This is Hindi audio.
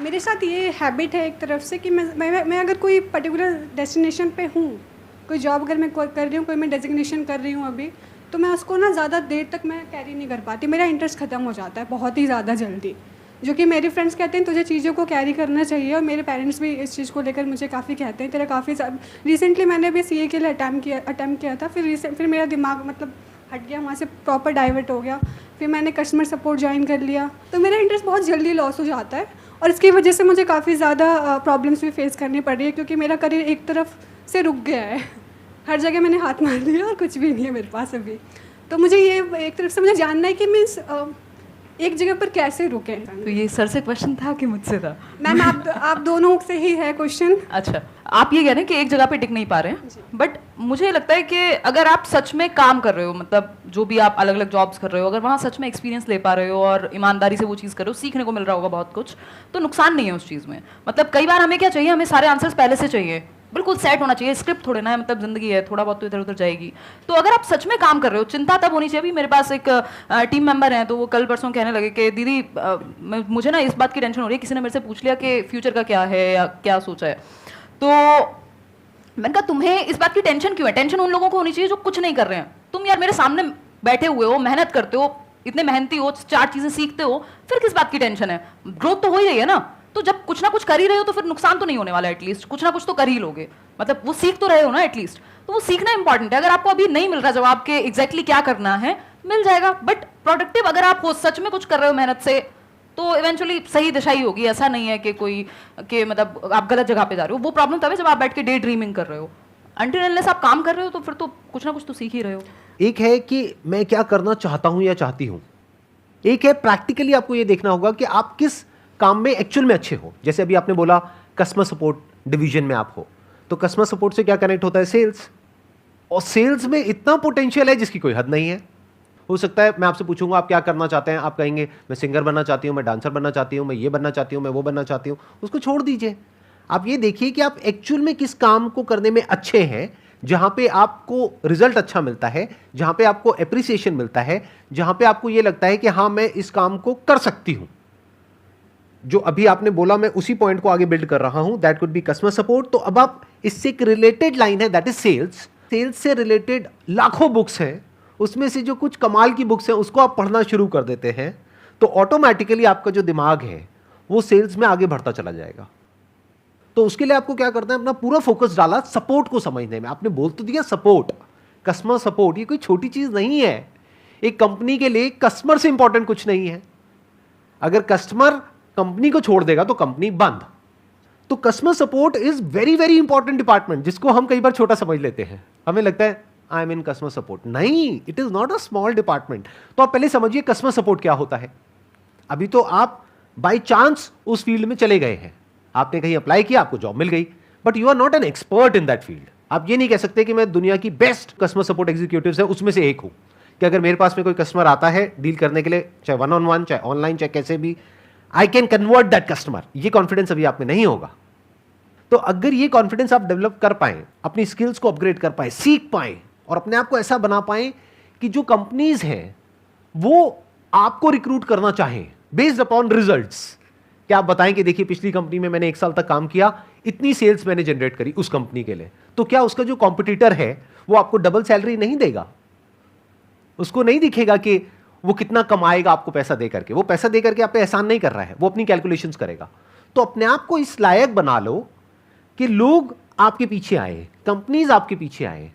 मेरे साथ ये हैबिट है एक तरफ से कि मैं अगर कोई पर्टिकुलर डेस्टिनेशन पे हूँ, कोई जॉब अगर मैं कर रही हूँ, कोई मैं डेजिग्नेशन कर रही हूँ अभी, तो मैं उसको ना ज़्यादा देर तक मैं कैरी नहीं कर पाती, मेरा इंटरेस्ट ख़त्म हो जाता है बहुत ही ज़्यादा जल्दी। जो कि मेरे फ्रेंड्स कहते हैं तुझे चीज़ों को कैरी करना चाहिए, और मेरे पेरेंट्स भी इस चीज़ को लेकर मुझे काफ़ी कहते हैं तेरा काफ़ी रिसेंटली मैंने भी सीए के लिए अटैम्प्ट किया था, फिर मेरा दिमाग मतलब हट गया वहाँ से, प्रॉपर डाइवर्ट हो गया। फिर मैंने कस्टमर सपोर्ट ज्वाइन कर लिया, तो मेरा इंटरेस्ट बहुत जल्दी लॉस हो जाता है, और इसकी वजह से मुझे काफ़ी ज़्यादा प्रॉब्लम्स भी फेस करनी पड़ रही है, क्योंकि मेरा करियर एक तरफ से रुक गया है। हर जगह मैंने हाथ मार दिया और कुछ भी नहीं है मेरे पास अभी। तो मुझे ये एक तरफ से मुझे जानना है कि मीन्स एक जगह पर कैसे रुकें। तो ये सर से क्वेश्चन था कि मुझसे था? मैम आप दोनों से ही है क्वेश्चन। अच्छा, आप ये कह रहे हैं कि एक जगह पे टिक नहीं पा रहे हैं, बट मुझे लगता है कि अगर आप सच में काम कर रहे हो, मतलब जो भी आप अलग अलग जॉब्स कर रहे हो, अगर वहाँ सच में एक्सपीरियंस ले पा रहे हो और ईमानदारी से वो चीज़ कर रहे हो, सीखने को मिल रहा होगा बहुत कुछ, तो नुकसान नहीं है उस चीज़ में। मतलब कई बार हमें क्या चाहिए, हमें सारे आंसर्स पहले से चाहिए, बिल्कुल सेट होना चाहिए, स्क्रिप्ट थोड़े ना है, मतलब जिंदगी है, थोड़ा बहुत तो इधर उधर जाएगी। तो अगर आप सच में काम कर रहे हो, चिंता तब होनी चाहिए। अभी मेरे पास एक टीम मेंबर हैं, तो वो कल परसों कहने लगे कि दीदी मुझे ना इस बात की टेंशन हो रही है, किसी ने मेरे से पूछ लिया कि फ्यूचर का क्या है या क्या सोचा है। तो मैंने कहा तुम्हें इस बात की टेंशन क्यों है? टेंशन उन लोगों को होनी चाहिए जो कुछ नहीं कर रहे हैं। तुम यार मेरे सामने बैठे हुए हो, मेहनत करते हो, इतने मेहनती हो, 4 चीजें सीखते हो, फिर किस बात की टेंशन है? ग्रोथ तो हो ही रही है ना। तो जब कुछ ना कुछ कर ही रहे हो तो फिर नुकसान तो नहीं होने वाला, एटलीस्ट कुछ ना कुछ तो कर ही लोगे, मतलब वो सीख तो रहे हो ना एटलीस्ट। तो वो सीखना इंपॉर्टेंट है। अगर आपको अभी नहीं मिल रहा जवाब के एग्जैक्टली क्या करना है, मिल जाएगा, बट प्रोडक्टिव अगर आप हो, सच में कुछ कर रहे हो मेहनत से, तो इवेंचुअली सही दिशा ही होगी। ऐसा नहीं है कि कोई कि मतलब आप गलत जगह पे जा रहे हो। वो प्रॉब्लम तब है जब आप बैठ के डे ड्रीमिंग कर रहे हो। अनटिल अनलेस आप काम कर रहे हो तो फिर तो कुछ ना कुछ तो सीख ही रहे हो। एक है कि मैं क्या करना चाहता हूं या चाहती हूं, एक है प्रैक्टिकली आपको यह देखना होगा कि आप किस काम में एक्चुअल में अच्छे हो। जैसे अभी आपने बोला कस्टमर सपोर्ट डिवीजन में आप हो, तो कस्टमर सपोर्ट से क्या कनेक्ट होता है? सेल्स। और सेल्स में इतना पोटेंशियल है जिसकी कोई हद नहीं है। हो सकता है मैं आपसे पूछूंगा आप क्या करना चाहते हैं, आप कहेंगे मैं सिंगर बनना चाहती हूं, मैं डांसर बनना चाहती हूं, मैं ये बनना चाहती हूं, मैं वो बनना चाहती हूं। उसको छोड़ दीजिए, आप ये देखिए कि आप एक्चुअल में किस काम को करने में अच्छे हैं, जहां पे आपको रिजल्ट अच्छा मिलता है, जहां पे आपको एप्रिसिएशन मिलता है, जहां पे आपको ये लगता है कि हां मैं इस काम को कर सकती हूं। जो अभी आपने बोला मैं उसी पॉइंट को आगे बिल्ड कर रहा हूं, that could be customer support. तो अब आप इससे एक रिलेटेड लाइन है, दैट इज सेल्स। सेल्स से रिलेटेड लाखों बुक्स हैं, उसमें से जो कुछ कमाल की बुक्स हैं उसको आप पढ़ना शुरू कर देते हैं, तो ऑटोमेटिकली आपका जो दिमाग है वो सेल्स में आगे बढ़ता चला जाएगा। तो उसके लिए आपको क्या करना है, अपना पूरा फोकस डाला सपोर्ट को समझने में। आपने बोल तो दिया सपोर्ट, कस्टमर सपोर्ट, ये कोई छोटी चीज नहीं है। एक कंपनी के लिए कस्टमर से इंपॉर्टेंट कुछ नहीं है। अगर कस्टमर कंपनी को छोड़ देगा तो कंपनी बंद। तो customer support is very very important department, जिसको हम कई बार छोटा समझ लेते हैं। हमें लगता है I am in customer support, नहीं, it is not a small department. तो आप पहले समझिए कस्टमर सपोर्ट क्या होता है। अभी तो आप बाय चांस उस फील्ड में चले गए हैं, आपने कहीं अप्लाई किया, आपको जॉब मिल गई, but you are not an expert in that field. आप ये नहीं कह सकते कि मैं दुनिया की बेस्ट कस्टमर सपोर्ट एग्जीक्यूटिव्स है उसमें से एक हूं, कि अगर मेरे पास में कोई कस्टमर आता है डील करने के लिए, चाहे 1-on-1, चाहे ऑनलाइन, चाहे कैसे भी, I can convert that customer. ये कॉन्फिडेंस अभी आप में नहीं होगा। तो अगर ये कॉन्फिडेंस आप डेवलप कर पाए, अपनी स्किल्स को अपग्रेड कर पाए, सीख पाए और अपने आप को ऐसा बना पाए कि जो कंपनीज हैं वो आपको रिक्रूट करना चाहें बेस्ड अपॉन रिजल्ट्स, क्या आप बताएं कि देखिए पिछली कंपनी में मैंने 1 साल तक काम किया, इतनी सेल्स मैंने जनरेट करी उस कंपनी के लिए, तो क्या उसका जो कॉम्पिटिटर है वो आपको डबल सैलरी नहीं देगा? उसको नहीं दिखेगा कि वो कितना कमाएगा आपको पैसा दे करके। वो पैसा दे करके आप पे एहसान नहीं कर रहा है, वो अपनी कैलकुलेशंस करेगा। तो अपने आप को इस लायक बना लो कि लोग आपके पीछे आए, कंपनीज आपके पीछे आए,